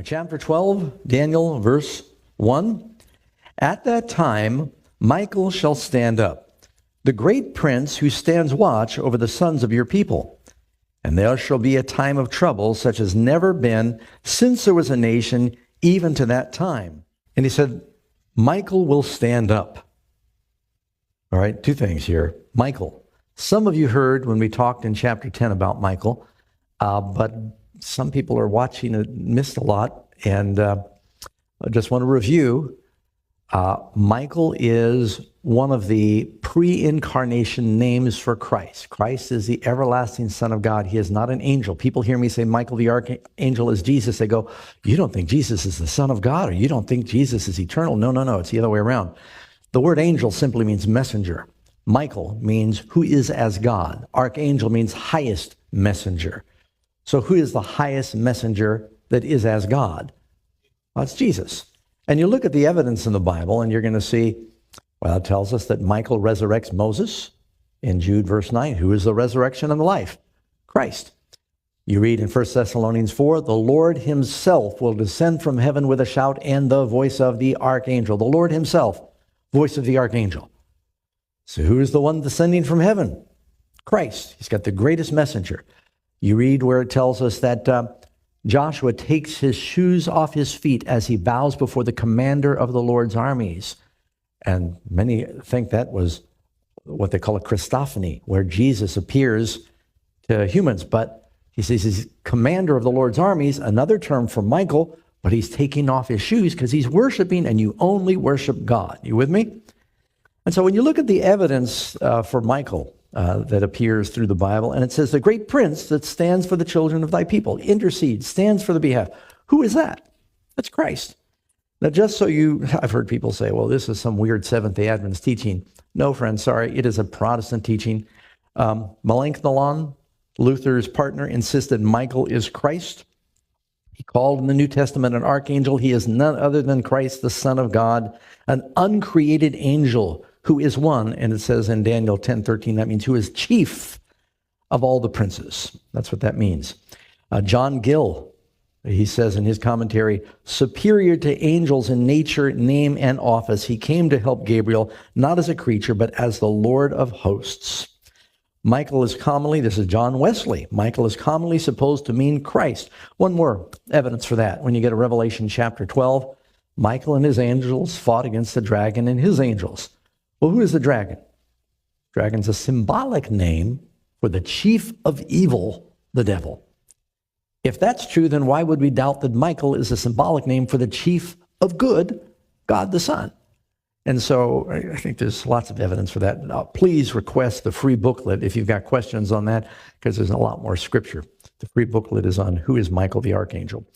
Chapter 12, Daniel, verse 1. At that time, Michael shall stand up, the great prince who stands watch over the sons of your people. And there shall be a time of trouble such as never been since there was a nation, even to that time. And he said, Michael will stand up. All right, two things here. Michael. Some of you heard when we talked in chapter 10 about Michael, but some people are watching and missed a lot. And I just want to review. Michael is one of the pre-incarnation names for Christ. Christ is the everlasting Son of God. He is not an angel. People hear me say Michael the archangel is Jesus. They go, you don't think Jesus is the Son of God, or you don't think Jesus is eternal. No. It's the other way around. The word angel simply means messenger. Michael means who is as God. Archangel means highest messenger. So who is the highest messenger that is as God? Well, it's Jesus. And you look at the evidence in the Bible and you're going to see, well, it tells us that Michael resurrects Moses in Jude verse 9. Who is the resurrection and the life? Christ. You read in 1 Thessalonians 4, the Lord himself will descend from heaven with a shout and the voice of the archangel. The Lord himself, voice of the archangel. So who is the one descending from heaven? Christ. He's got the greatest messenger. You read where it tells us that Joshua takes his shoes off his feet as he bows before the commander of the Lord's armies. And many think that was what they call a Christophany, where Jesus appears to humans. But he says he's commander of the Lord's armies, another term for Michael, but he's taking off his shoes because he's worshiping, and you only worship God. You with me? And so when you look at the evidence for Michael that appears through the Bible, and it says, the great prince that stands for the children of thy people, intercedes, stands for the behalf. Who is that? That's Christ. Now, just so I've heard people say, well, this is some weird Seventh-day Adventist teaching. No, friend, sorry, it is a Protestant teaching. Melanchthon, Luther's partner, insisted Michael is Christ. He called in the New Testament an archangel. He is none other than Christ, the Son of God, an uncreated angel who is one, and it says in Daniel 10:13, that means who is chief of all the princes. That's what that means. John Gill, he says in his commentary, superior to angels in nature, name, and office, he came to help Gabriel, not as a creature, but as the Lord of hosts. Michael is commonly, this is John Wesley, Michael is commonly supposed to mean Christ. One more evidence for that. When you get to Revelation chapter 12, Michael and his angels fought against the dragon and his angels. Well, who is the dragon? Dragon's a symbolic name for the chief of evil, the devil. If that's true, then why would we doubt that Michael is a symbolic name for the chief of good, God the Son? And so I think there's lots of evidence for that. Now, please request the free booklet if you've got questions on that, because there's a lot more scripture. The free booklet is on who is Michael the Archangel.